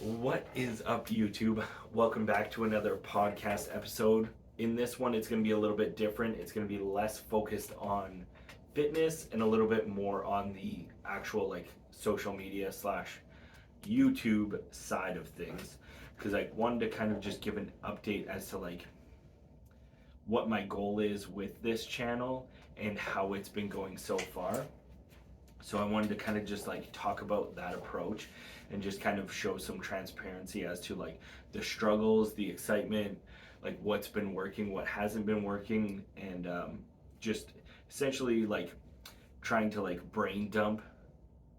What is up, YouTube? Welcome back to another podcast episode. In this one, it's going to be a little bit different. It's going to be less focused on fitness and a little bit more on the actual social media / YouTube side of things. Because I wanted to kind of just give an update as to what my goal is with this channel and how it's been going so far. So I wanted to kind of just talk about that approach and just kind of show some transparency as to the struggles, the excitement, what's been working, what hasn't been working, and just essentially trying to brain dump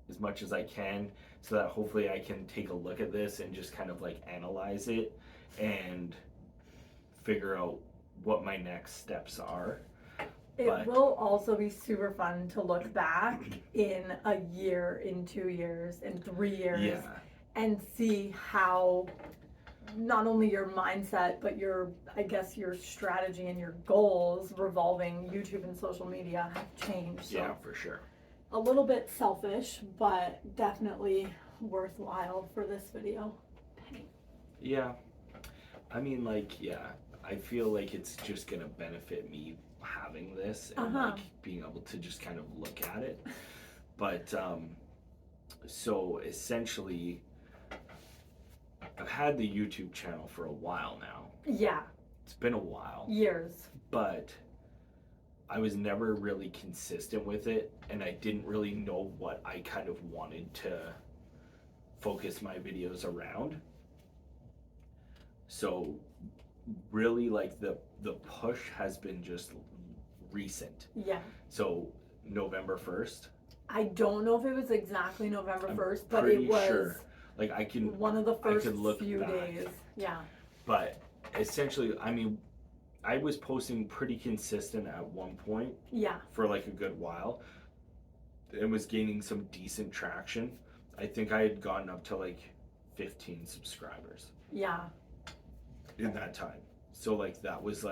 as much as I can so that hopefully I can take a look at this and just kind of analyze it and figure out what my next steps are. It will also be super fun to look back in a year, in 2 years, in 3 years, and see how not only your mindset, but your strategy and your goals revolving YouTube and social media have changed. So yeah, for sure. A little bit selfish, but definitely worthwhile for this video. Yeah. I mean, I feel like it's just gonna benefit me having this and being able to just kind of look at it. But so essentially I've had the YouTube channel for a while now. Yeah. It's been a while. Years. But I was never really consistent with it, and I didn't really know what I kind of wanted to focus my videos around. So really the push has been just recent. Yeah. So November 1st. I don't know if it was exactly November 1st, but it was sure. I can one of the first look few back. days. Yeah. But essentially, I mean, I was posting pretty consistent at one point. Yeah. For a good while. It was gaining some decent traction. I think I had gotten up to 15 subscribers. Yeah. In that time. So that was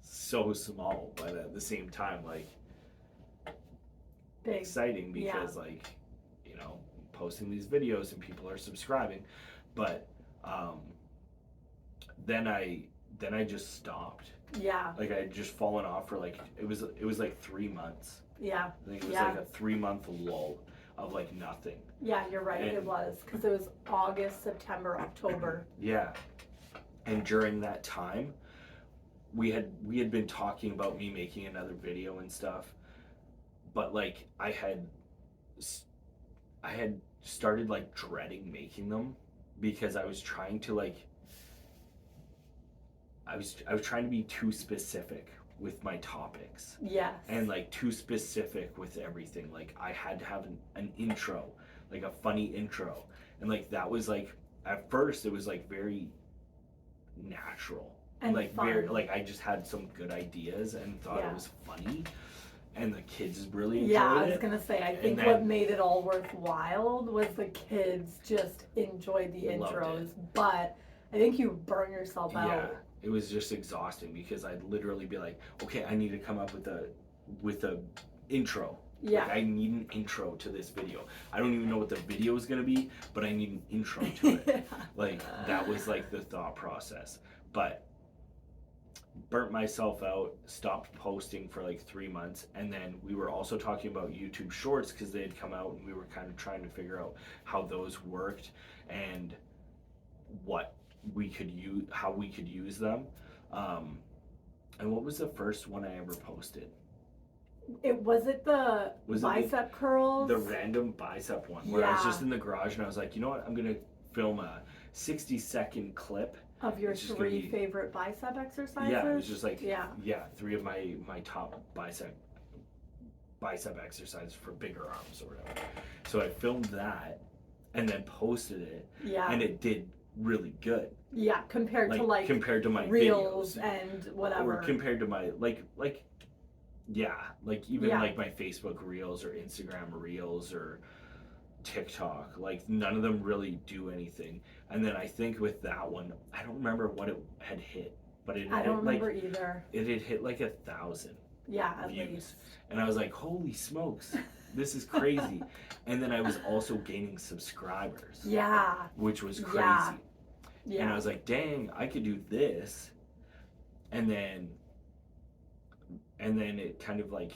so small, but at the same time big. Exciting because posting these videos and people are subscribing. But then I just stopped. Yeah. I had just fallen off for it was 3 months. Yeah. I think it was a 3-month lull of nothing. Yeah, you're right. It was because it was August, September, October. Yeah. And during that time, we had been talking about me making another video and stuff, but I had started dreading making them because I was trying to I was trying to be too specific with my topics. Yes. And too specific with everything. I had to have an intro, a funny intro, and that was at first it was very natural and fun. very I just had some good ideas and thought it was funny, and the kids really enjoyed it. Yeah, I was gonna say, I think what made it all worthwhile was the kids just enjoyed the intros, but I think you burn yourself out. Yeah, it was just exhausting because I'd literally be okay, I need to come up with a intro. Yeah. I need an intro to this video. I don't even know what the video is gonna be, but I need an intro to it. That was the thought process. But burnt myself out, stopped posting for 3 months, and then we were also talking about YouTube Shorts because they had come out, and we were kind of trying to figure out how those worked and what we could use, how we could use them. And what was the first one I ever posted? Was it the bicep curls? The random bicep one where I was just in the garage and I was you know what? I'm going to film a 60-second clip. Of your 3 favorite bicep exercises? Yeah, it was just 3 of my top bicep exercises for bigger arms or whatever. So I filmed that and then posted it. Yeah. And it did really good. Yeah, compared to compared to my reels videos and whatever. Or compared to my even my Facebook reels or Instagram reels or TikTok, none of them really do anything. And then I think with that one, I don't remember what it had hit, but I don't remember either. It had hit 1,000 at views. least. And I was holy smokes. this is crazy. And then I was also gaining subscribers. Yeah. Which was crazy. Yeah. Yeah. And I was like, dang, I could do this. And then it kind of like,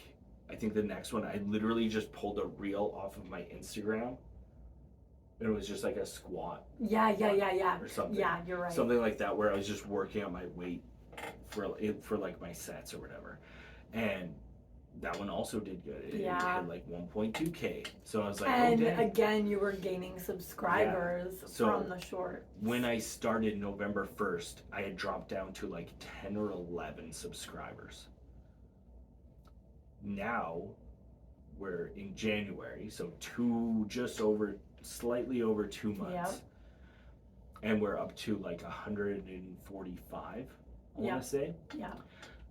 I think the next one, I literally just pulled a reel off of my Instagram. And it was just like a squat. Yeah. Or something. Yeah, you're right. Something like that, where I was just working on my weight for like my sets or whatever. And that one also did good. It hit like 1.2K. So I was like, and oh, dang. again, you were gaining subscribers from the short. When I started November 1st, I had dropped down to like 10 or 11 subscribers. Now we're in January, so slightly over 2 months. Yep. And we're up to like 145, I want to say. Yeah.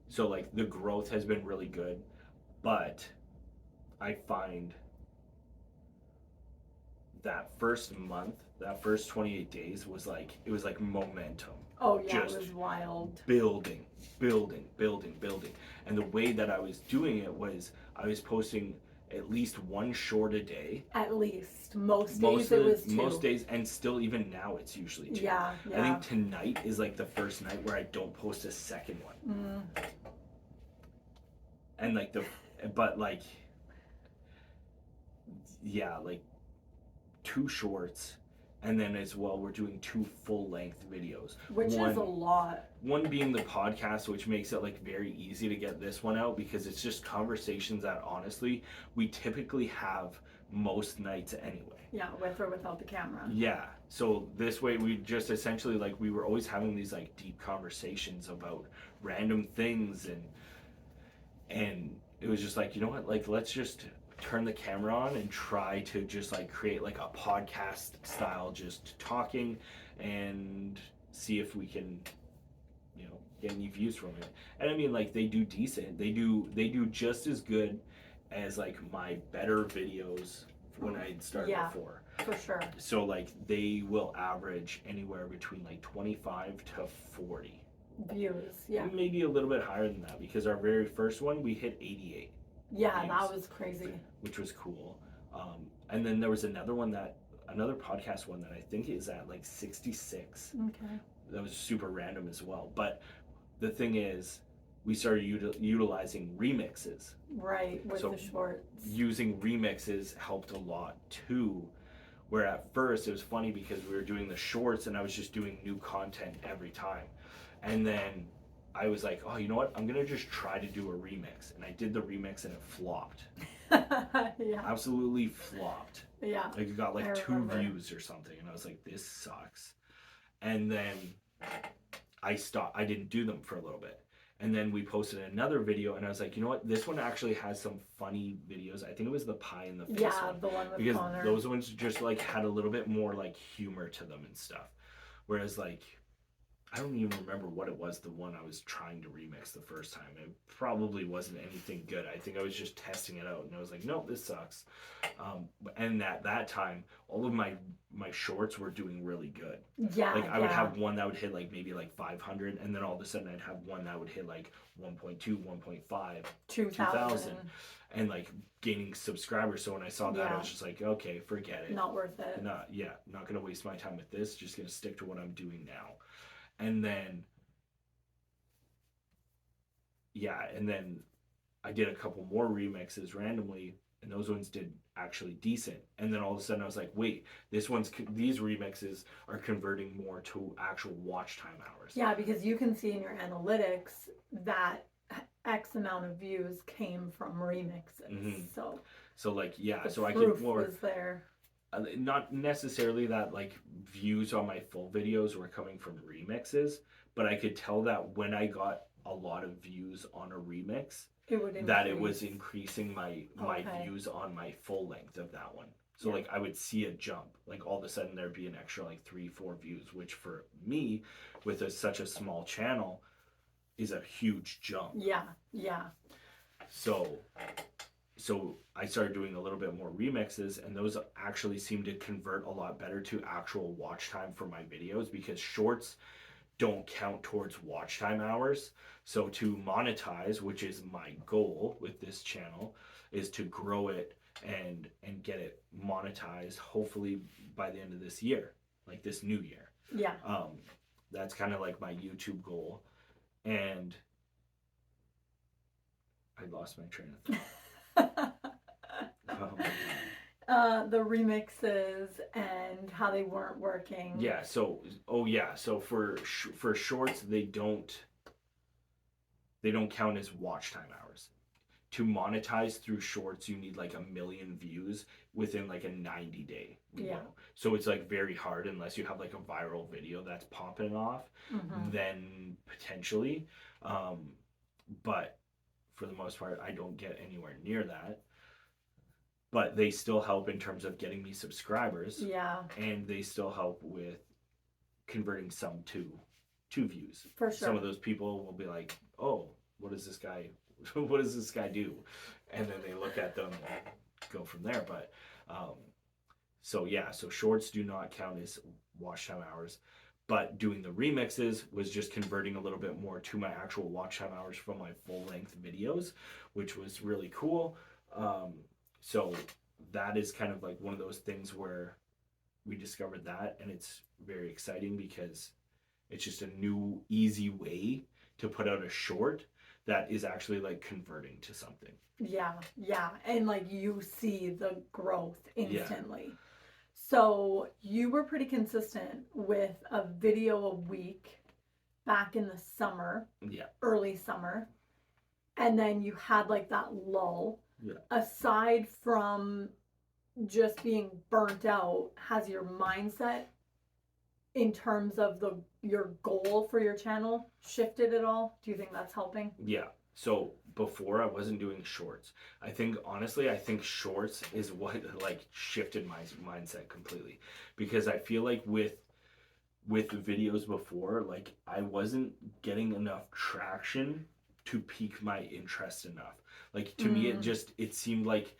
So like the growth has been really good, but I find that first month, that first 28 days was like, it was like momentum. Oh yeah, it was wild. Building. And the way that I was doing it was I was posting at least one short a day. At least. Most days it was 2. Most days, and still even now it's usually 2. Yeah. I think tonight is like the first night where I don't post a second one. And like like 2 shorts, and then as well we're doing 2 full-length videos. Which is a lot. One being the podcast, which makes it like very easy to get this one out because it's just conversations that honestly we typically have most nights anyway. Yeah, with or without the camera. Yeah. So this way we just essentially like we were always having these like deep conversations about random things and it was just like, you know what, like let's just turn the camera on and try to just like create like a podcast style just talking and see if we can, you know, get any views from it. And I mean like they do decent. They do just as good as like my better videos when I started before. For sure. So like they will average anywhere between like 25 to 40 views. Yeah. Maybe a little bit higher than that because our very first one we hit 88. Yeah, views, that was crazy. Which was cool. And then there was another podcast one that I think is at like 66. Okay. That was super random as well. But the thing is, we started utilizing remixes. Right, with the shorts. Using remixes helped a lot too. Where at first it was funny because we were doing the shorts and I was just doing new content every time. And then I was like, oh, you know what? I'm going to just try to do a remix. And I did the remix and it flopped. Yeah. Absolutely flopped. Yeah. Like it got like 2 views or something. And I was like, this sucks. And then I stopped. I didn't do them for a little bit. And then we posted another video and I was like, you know what? This one actually has some funny videos. I think it was the pie in the face one. The one with because Connor. Those ones just like had a little bit more like humor to them and stuff. Whereas like, I don't even remember what it was, the one I was trying to remix the first time. It probably wasn't anything good. I think I was just testing it out and I was like, nope, this sucks. And at that time, all of my shorts were doing really good. Yeah. Like I would have one that would hit like maybe like 500 and then all of a sudden I'd have one that would hit like 1.2, 1.5, 2,000 and like gaining subscribers. So when I saw that, I was just like, okay, forget it. Not worth it. Not going to waste my time with this. Just going to stick to what I'm doing now. And then I did a couple more remixes randomly, and those ones did actually decent. And then all of a sudden I was like, wait, these remixes are converting more to actual watch time hours. Yeah, because you can see in your analytics that X amount of views came from remixes. Mm-hmm. So like, yeah, so I could more. Was there. Not necessarily that like views on my full videos were coming from remixes, but I could tell that when I got a lot of views on a remix, it was increasing my views on my full length of that one. So like I would see a jump, like all of a sudden there'd be an extra like 3-4 views, which for me with such a small channel is a huge jump. Yeah. So I started doing a little bit more remixes, and those actually seem to convert a lot better to actual watch time for my videos because shorts don't count towards watch time hours. So to monetize, which is my goal with this channel, is to grow it and get it monetized hopefully by the end of this year, like this new year. Yeah. That's kind of like my YouTube goal. And I lost my train of thought. The remixes and how they weren't working. Yeah. So for shorts, they don't count as watch time hours. To monetize through shorts, you need like 1 million views within like a 90-day window. Yeah. So it's like very hard unless you have like a viral video that's popping off, then potentially. But for the most part, I don't get anywhere near that. But they still help in terms of getting me subscribers. Yeah. And they still help with converting some to views. For sure. Some of those people will be like, "Oh, what does this guy do?" And then they look at them and go from there. But so shorts do not count as watch time hours. But doing the remixes was just converting a little bit more to my actual watch time hours from my full length videos, which was really cool. So that is kind of like one of those things where we discovered that, and it's very exciting because it's just a new, easy way to put out a short that is actually like converting to something. Yeah, and like you see the growth instantly. Yeah. So you were pretty consistent with a video a week back in the summer. Yeah. Early summer. And then you had like that lull. Yeah. Aside from just being burnt out, has your mindset in terms of your goal for your channel shifted at all? Do you think that's helping? Yeah. So before I wasn't doing shorts. I think shorts is what like shifted my mindset completely, because I feel like with videos before, like I wasn't getting enough traction to pique my interest enough. Like to me, it seemed like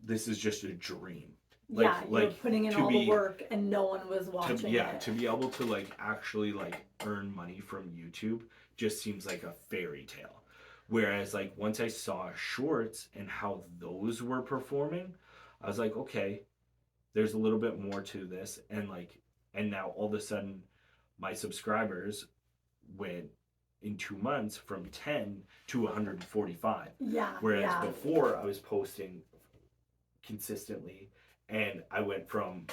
this is just a dream. Like you're putting in all the work and no one was watching it. To be able to like actually like earn money from YouTube just seems like a fairy tale. Whereas like once I saw shorts and how those were performing, I was like, okay, there's a little bit more to this. And now all of a sudden my subscribers went in 2 months from 10 to 145. Yeah. Whereas before I was posting consistently and I went from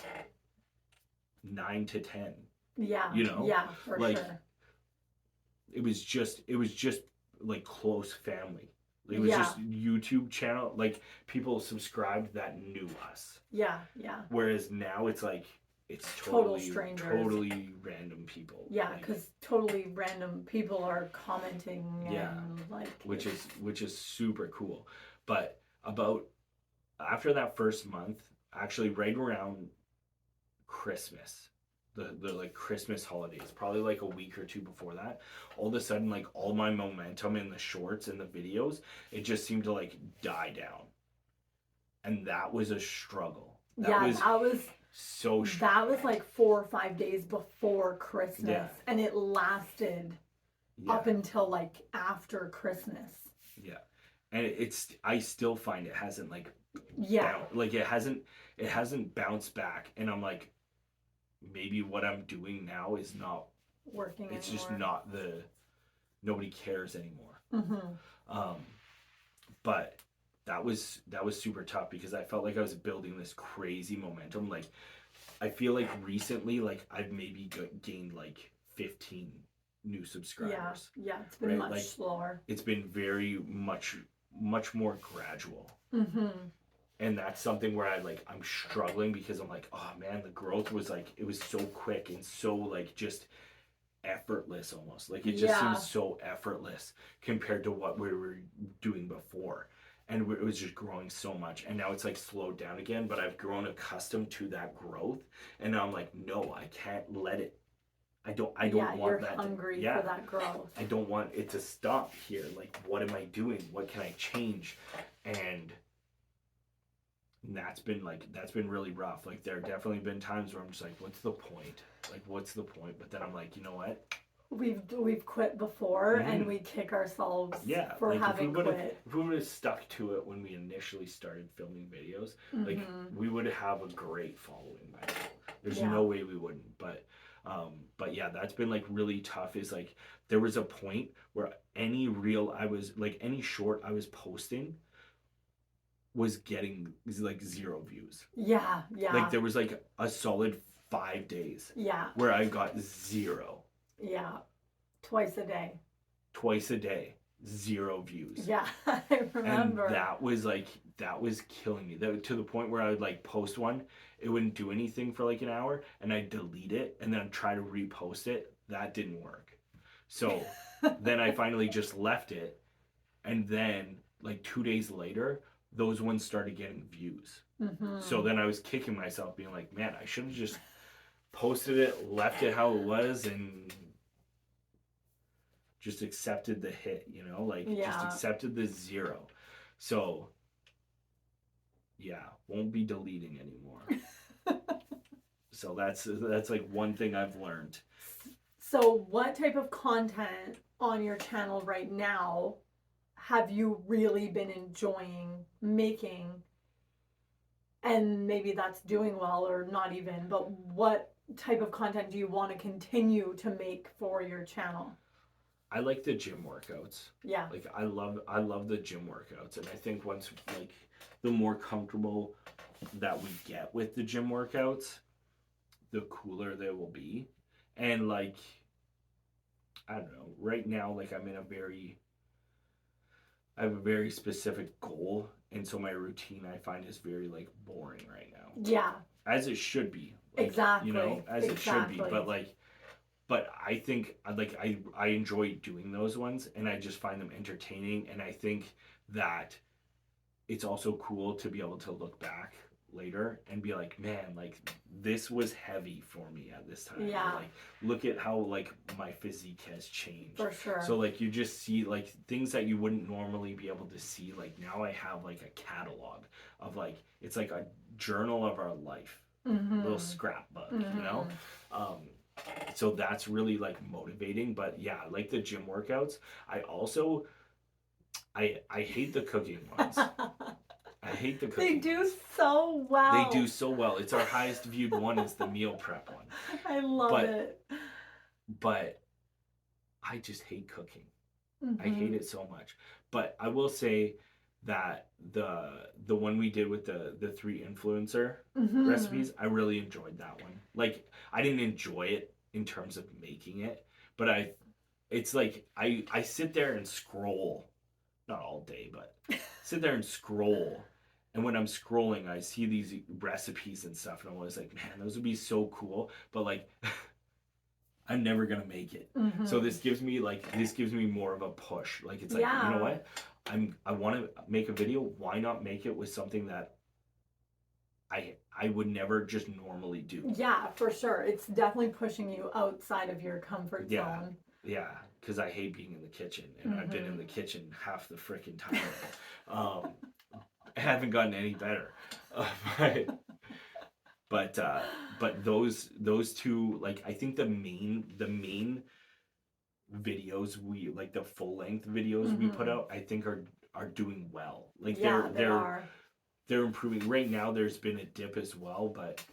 9 to 10. Yeah. You know? Yeah, for like, sure. It was just like close family. It was just YouTube channel. Like people subscribed that knew us. Yeah. Whereas now it's like it's total strangers, totally random people. Yeah, because totally random people are commenting. Yeah, and like which is super cool. But about after that first month, actually right around Christmas, the like Christmas holidays, probably like a week or two before that, all of a sudden like all my momentum in the shorts and the videos, it just seemed to like die down, and that was a struggle. That was like 4 or 5 days before Christmas, and it lasted up until like after Christmas. Yeah, and I still find it hasn't like it hasn't bounced back, and I'm like, maybe what I'm doing now is not working. It's just not nobody cares anymore. But that was super tough because I felt like I was building this crazy momentum. Like I feel like recently, like I've maybe gained like 15 new subscribers. Yeah, it's been much slower. It's been very much more gradual. And that's something where I'm struggling because I'm like, oh man, the growth was like, it was so quick and so like just effortless almost. Like it just seems so effortless compared to what we were doing before. And it was just growing so much. And now it's like slowed down again, but I've grown accustomed to that growth. And now I'm like, no, I can't let it. I don't want that. You're hungry for that growth. I don't want it to stop here. Like, what am I doing? What can I change? And that's been really rough. Like there have definitely been times where I'm just like, what's the point? Like, what's the point? But then I'm like, you know what? we've quit before and we kick ourselves for like having quit. if we would have stuck to it when we initially started filming videos, like we would have a great following by now. There's no way we wouldn't. But yeah, that's been like really tough. Is like there was a point where any reel I was like any short I was posting was getting like 0 views. Yeah. Like there was like a solid 5 days. Yeah. Where I got 0. Yeah. Twice a day. 0 views. Yeah, I remember. And that was killing me. To the point where I would like post one, it wouldn't do anything for like an hour, and I'd delete it and then try to repost it. That didn't work. So then I finally just left it, and then like 2 days later, those ones started getting views. So then I was kicking myself, being like, man, I should have just posted it, left it how it was, and just accepted the hit, just accepted the 0. So yeah, won't be deleting anymore. So that's like one thing I've learned. So what type of content on your channel right now have you really been enjoying making? And maybe that's doing well or not even, but what type of content do you want to continue to make for your channel? I like the gym workouts. Yeah. Like I love the gym workouts, and I think once like the more comfortable that we get with the gym workouts, the cooler they will be. And like I don't know, right now like I have a very specific goal, and so my routine I find is very like boring right now. Yeah. As it should be. Like, exactly. It should be, but I think I enjoy doing those ones, and I just find them entertaining, and I think that it's also cool to be able to look back later and be like, man, like this was heavy for me at this time. Yeah. Or, like look at how like my physique has changed. For sure. So like you just see like things that you wouldn't normally be able to see. Like now I have like a catalog of like it's like a journal of our life. Little scrapbook, so that's really like motivating. But yeah, like the gym workouts. I also I hate the cooking ones. I hate the cooking. They do so well. They do so well. It's our highest viewed one is the meal prep one. I love it. But I just hate cooking. I hate it so much. But I will say that the one we did with the 3 influencer recipes, I really enjoyed that one. Like I didn't enjoy it in terms of making it, but it's like I sit there and scroll, not all day, but sit there and scroll. And when I'm scrolling, I see these recipes and stuff, and I'm always like, man, those would be so cool. But like, I'm never gonna make it. So this gives me more of a push. Like it's like, you know what? I want to make a video. Why not make it with something that I would never just normally do? Yeah, for sure. It's definitely pushing you outside of your comfort zone. Yeah, because I hate being in the kitchen, and I've been in the kitchen half the freaking time. I haven't gotten any better, but those 2, like I think the main videos we like, the full length videos we put out, I think are doing well. Like they're improving. Right now there's been a dip as well, but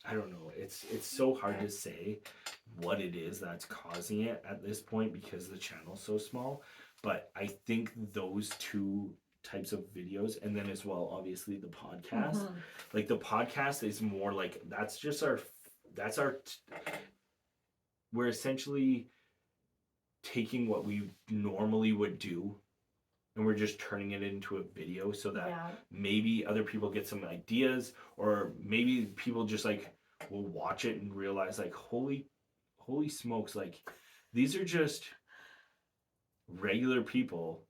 I don't know. It's so hard to say what it is that's causing it at this point because the channel's so small. But I think those 2 types of videos, and then as well obviously the podcast, like the podcast is more like we're essentially taking what we normally would do and we're just turning it into a video so that maybe other people get some ideas, or maybe people just like will watch it and realize like holy smokes, like these are just regular people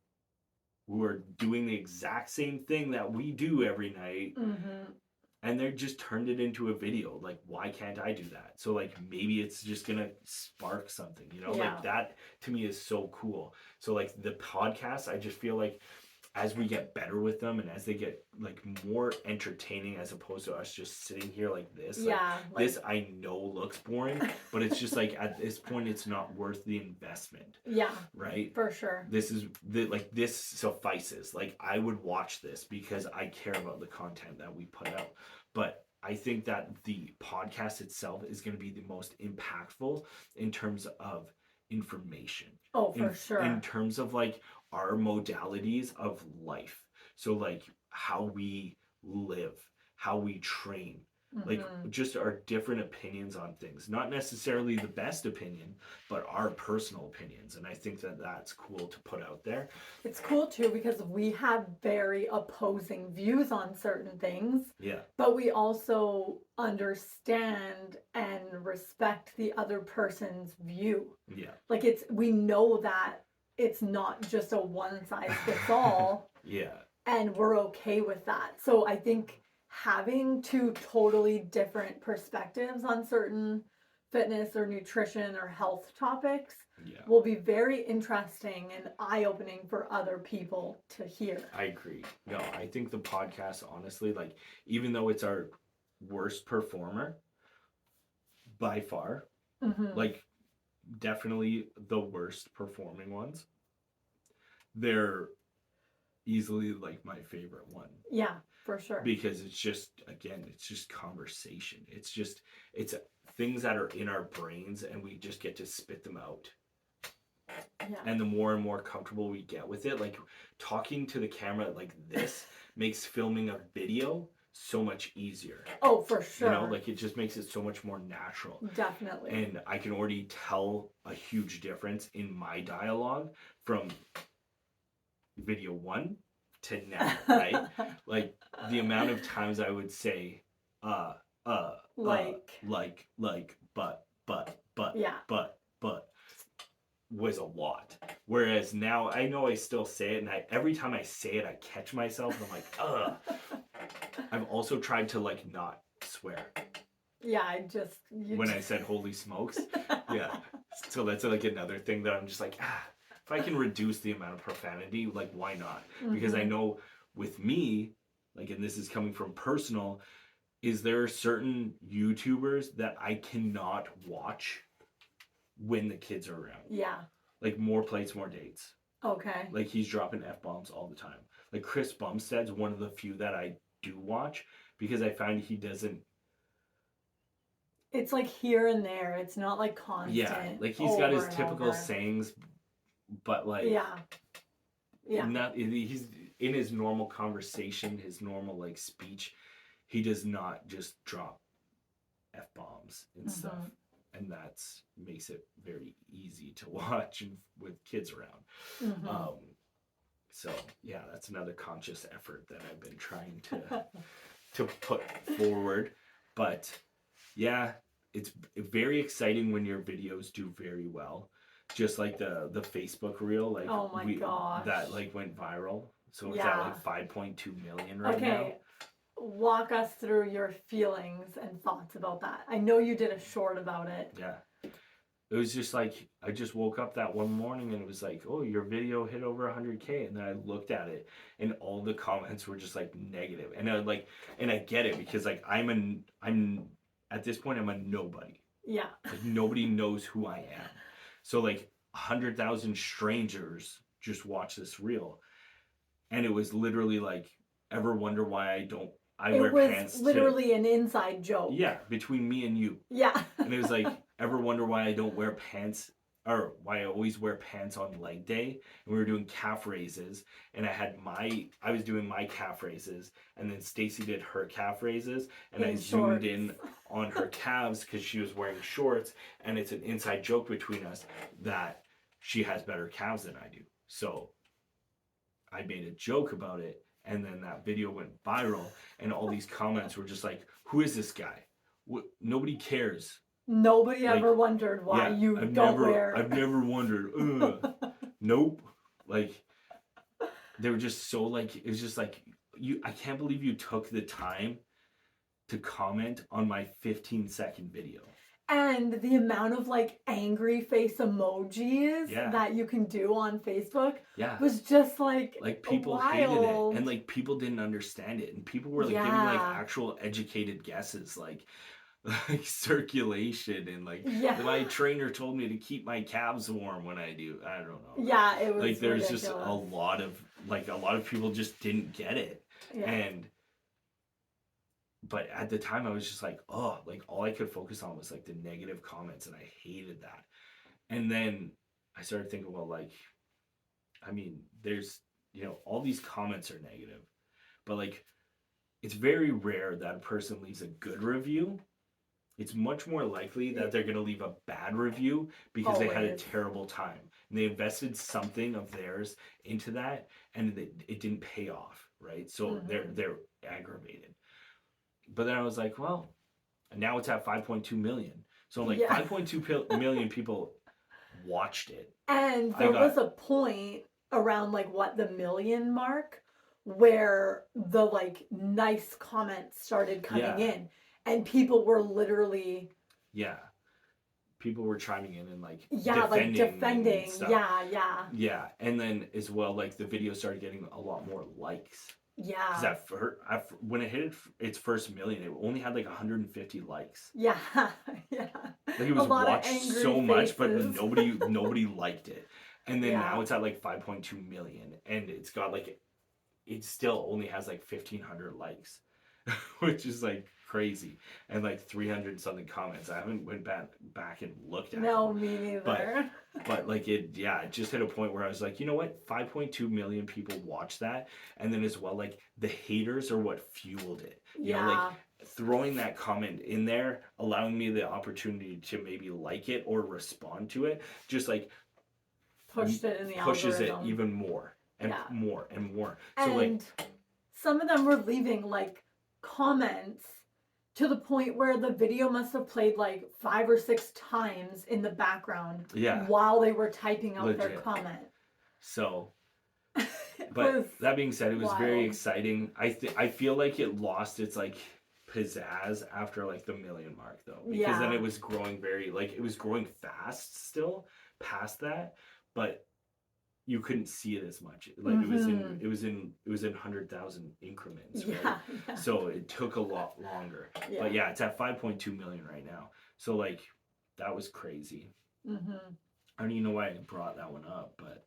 who are doing the exact same thing that we do every night, and they're just turned it into a video. Like, why can't I do that? So like maybe it's just gonna spark something, like that to me is so cool. So like the podcast, I just feel like as we get better with them and as they get like more entertaining as opposed to us just sitting here like this. Yeah. Like, this I know looks boring, but it's just like at this point it's not worth the investment. Yeah. Right? For sure. This suffices. Like, I would watch this because I care about the content that we put out. But I think that the podcast itself is going to be the most impactful in terms of information. Oh, for sure. In terms of like our modalities of life. So like how we live, how we train, like just our different opinions on things. Not necessarily the best opinion, but our personal opinions. And I think that that's cool to put out there. It's cool too because we have very opposing views on certain things. Yeah. But we also understand and respect the other person's view. Yeah. Like we know that it's not just a one size fits all. Yeah. And we're okay with that. So I think having two totally different perspectives on certain fitness or nutrition or health topics will be very interesting and eye-opening for other people to hear. I agree. No, I think the podcast, honestly, like, even though it's our worst performer by far, like, definitely the worst performing ones, they're easily like my favorite one. Yeah, for sure. Because it's just, again, it's just conversation. It's things that are in our brains and we just get to spit them out. Yeah. And the more and more comfortable we get with it, like talking to the camera like this makes filming a video so much easier. Oh, for sure. You know, like it just makes it so much more natural. Definitely. And I can already tell a huge difference in my dialogue from video 1 to now, right? Like the amount of times I would say but, yeah, but was a lot. Whereas now I know I still say it, and every time I say it I catch myself and I'm like, I've also tried to like not swear. Yeah, when I said holy smokes. Yeah. So that's like another thing that I'm just like, if I can reduce the amount of profanity, like, why not? Because I know with me, like, and this is coming from personal, is there are certain YouTubers that I cannot watch when the kids are around. Yeah. Like, More Plates, More Dates. Okay. Like, he's dropping F-bombs all the time. Like, Chris Bumstead's one of the few that I do watch because I find he doesn't. It's like here and there. It's not like constant. Yeah, like he's got his typical sayings, but like he's in his normal conversation, his normal like speech, he does not just drop F-bombs and stuff, and that's makes it very easy to watch with kids around. So yeah, that's another conscious effort that I've been trying to put forward. But yeah, it's very exciting when your videos do very well. Just like the Facebook reel, like oh my gosh, that like went viral. So it's at like 5.2 million right now. Okay, walk us through your feelings and thoughts about that. I know you did a short about it. Yeah. It was just like, I just woke up that one morning and it was like, oh, your video hit over 100K. And then I looked at it and all the comments were just like negative. And I get it because like I'm at this point I'm a nobody. Yeah. Like nobody knows who I am. So like 100,000 strangers just watch this reel. And it was literally like, ever wonder why I wear pants? It was literally an inside joke. Yeah, between me and you. Yeah. And it was like, ever wonder why I don't wear pants, or why I always wear pants on leg day? And we were doing calf raises, and I was doing my calf raises, and then Stacy did her calf raises, and I zoomed in on her calves because she was wearing shorts, and it's an inside joke between us that she has better calves than I do. So I made a joke about it, and then that video went viral, and all these comments were just like, who is this guy? Nobody cares. Nobody ever wondered why you don't wear. I've never wondered. Nope. Like, they were just so like, it was just like, I can't believe you took the time to comment on my 15-second video. And the amount of like angry face emojis Yeah. that you can do on Facebook Yeah. was just like People hated it, wild. and like people didn't understand it, and people were like giving like Yeah. actual educated guesses, like circulation, and like Yeah. my trainer told me to keep my calves warm when I do. I don't know. Yeah, it was Like there's ridiculous. just a lot of people just didn't get it. Yeah. But at the time I was just like, oh, like all I could focus on was like the negative comments, and I hated that. And then I started thinking, well, like, I mean, there's, all these comments are negative, but like it's very rare that a person leaves a good review. It's much more likely that they're going to leave a bad review because they had a Always. terrible time and they invested something of theirs into that, and it didn't pay off, right? So they're aggravated. But then I was like, well, now it's at 5.2 million. So like 5.2 million people watched it. And there was a point around like what, the million mark, where the like nice comments started coming in, and people were literally people were chiming in and like defending and stuff. Yeah. And then as well, like the video started getting a lot more likes. Yeah. Because when it hit its first million, it only had like 150 likes. Yeah. Like it was watched so much, but nobody liked it. And then now it's at like 5.2 million, and it's got like, it still only has like 1,500 likes, which is like crazy, and like 300 something comments. I haven't went back and looked at No, them. me neither. But like it just hit a point where I was like, you know what, 5.2 million people watched that, and then as well, like the haters are what fueled it. You know, like throwing that comment in there, allowing me the opportunity to maybe like it or respond to it, just like pushes it even more and more and more. So and like some of them were leaving like comments to the point where the video must have played like 5 or 6 times in the background while they were typing out their comment. So, but that being said, it was very exciting. I feel like it lost its like pizzazz after like the million mark though, because then it was growing it was growing fast still past that, but you couldn't see it as much. Like it was in 100,000 increments, right? So it took a lot longer. But yeah, it's at 5.2 million right now. So like that was crazy. I don't even know why I brought that one up, but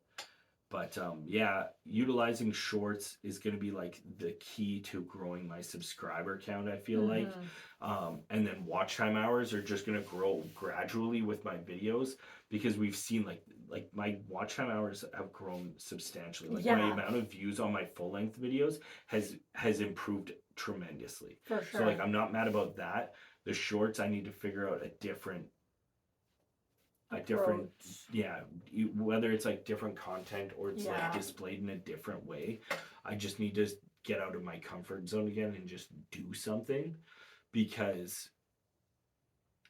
utilizing shorts is going to be like the key to growing my subscriber count, I feel like. And then watch time hours are just going to grow gradually with my videos, because we've seen like my watch time hours have grown substantially. Like my amount of views on my full length videos has improved tremendously. For sure. So like I'm not mad about that. The shorts, I need to figure out a different whether it's like different content or it's like displayed in a different way. I just need to get out of my comfort zone again and just do something, because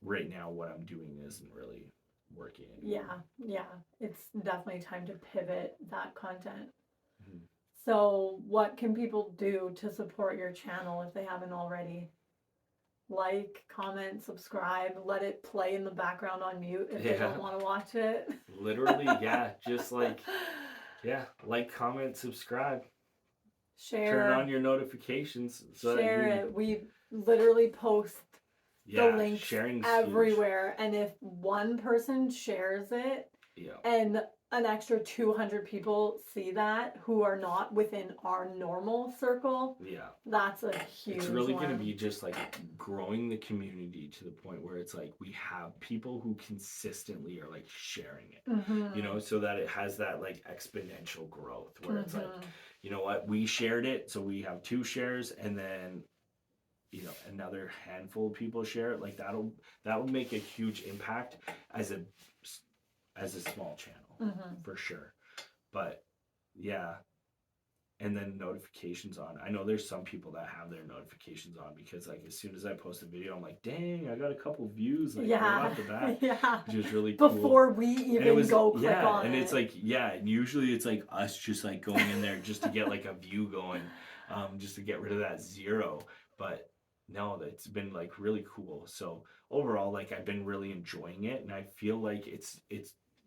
right now what I'm doing isn't really working anymore. It's definitely time to pivot that content. So what can people do to support your channel if they haven't already? Like, comment, subscribe, let it play in the background on mute if they don't want to watch it. Literally, just like, comment, subscribe. Share. Turn on your notifications. Share it. We literally post the links everywhere. Huge. And if one person shares it and an extra 200 people see that who are not within our normal circle, that's a huge It's really going to be just like growing the community to the point where it's like we have people who consistently are like sharing it, you know, so that it has that like exponential growth where it's like, you know what, we shared it, so we have 2 shares, and then another handful of people share it. Like that will make a huge impact as a small channel. For sure. But and then notifications on. I know there's some people that have their notifications on because like as soon as I post a video, I'm like, dang, I got a couple views like right off the bat. Which is really cool. Before we even go click on it. And it's like, and usually it's like us just like going in there just to get like a view going, just to get rid of that 0. But no, it's been like really cool. So overall, like I've been really enjoying it, and I feel like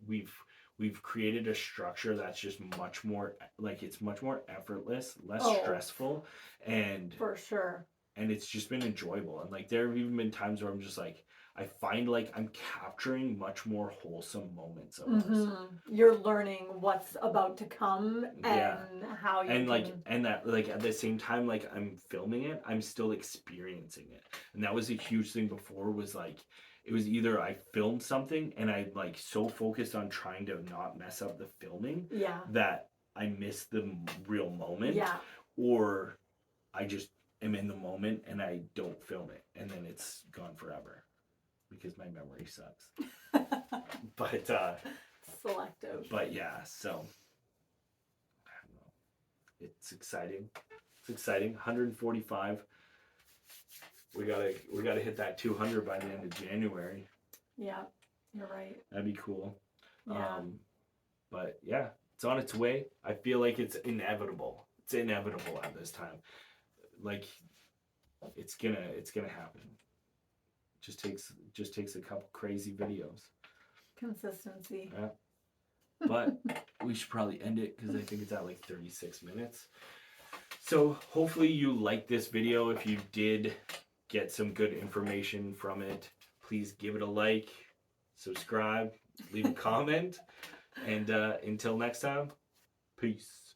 we've we've created a structure that's just much more like it's much more effortless, less Oh, stressful, and for sure. it's just been enjoyable. And like there have even been times where I'm just like I find like I'm capturing much more wholesome moments of us. You're learning what's about to come and Yeah. how you And like can. and that like at the same time like I'm filming it, I'm still experiencing it. And that was a huge thing before was like it was either I filmed something and I like so focused on trying to not mess up the filming Yeah. that I missed the real moment, Yeah. or I just am in the moment and I don't film it and then it's gone forever because my memory sucks. But Selective. but yeah, so I don't know. It's exciting. It's exciting. 145. We gotta hit that 200 by the end of January. Yeah, you're right. That'd be cool. Yeah. But yeah, it's on its way. I feel like it's inevitable. It's inevitable at this time. Like it's gonna happen. Just takes a couple crazy videos. Consistency. Yeah. But we should probably end it because I think it's at like 36 minutes. So hopefully you liked this video. If you did get some good information from it, please give it a like, subscribe, leave a comment, and until next time, peace.